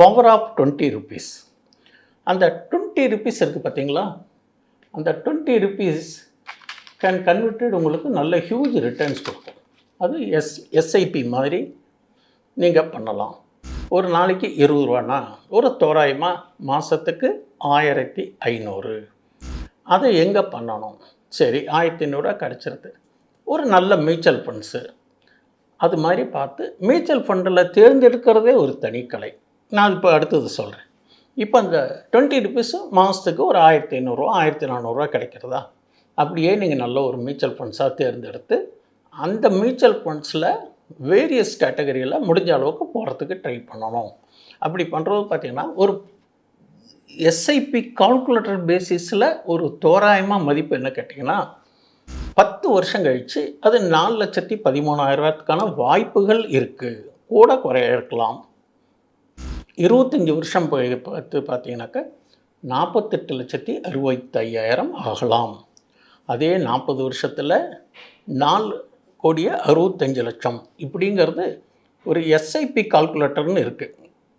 Power of 20 rupees. அந்த 20 rupees இருக்குது பார்த்தீங்களா, அந்த 20 ருபீஸ் கேன் கன்வெர்டட் உங்களுக்கு நல்ல ஹியூஜ் ரிட்டர்ன்ஸ் கொடுக்கும். அது எஸ்ஐபி மாதிரி நீங்கள் பண்ணலாம். ஒரு நாளைக்கு 20 ரூபானா ஒரு தோராயமாக மாதத்துக்கு 1500. அதை எங்கே பண்ணணும்? சரி, 1500 கிடச்சிருது. ஒரு நல்ல மியூச்சுவல் ஃபண்ட்ஸு அது மாதிரி பார்த்து மியூச்சுவல் ஃபண்டில் தேர்ந்தெடுக்கிறதே ஒரு தனிக்கலை. நான் இப்போ அடுத்தது சொல்கிறேன். இப்போ அந்த 20 ருபீஸு மாதத்துக்கு ஒரு 1500 1400 கிடைக்கிறதா? அப்படியே நீங்கள் நல்ல ஒரு மியூச்சுவல் ஃபண்ட்ஸாக தேர்ந்தெடுத்து அந்த மியூச்சுவல் ஃபண்ட்ஸில் வேரியஸ் கேட்டகரியில் முடிஞ்ச அளவுக்கு போகிறதுக்கு ட்ரை பண்ணணும். அப்படி பண்ணுறது பார்த்திங்கன்னா ஒரு எஸ்ஐபி கால்குலேட்டர் பேசிஸில் ஒரு தோராயமாக மதிப்பு என்ன கேட்டிங்கன்னா 10 வருஷம் கழித்து அது 4,13,000 வாய்ப்புகள் இருக்குது. கூட குறைய இருக்கலாம். 25 வருஷம் பார்த்தீங்கன்னாக்கா 48,65,000 ஆகலாம். அதே 40 வருஷத்தில் 4,65,00,000 இப்படிங்கிறது ஒரு எஸ்ஐபி கால்குலேட்டர்னு இருக்குது.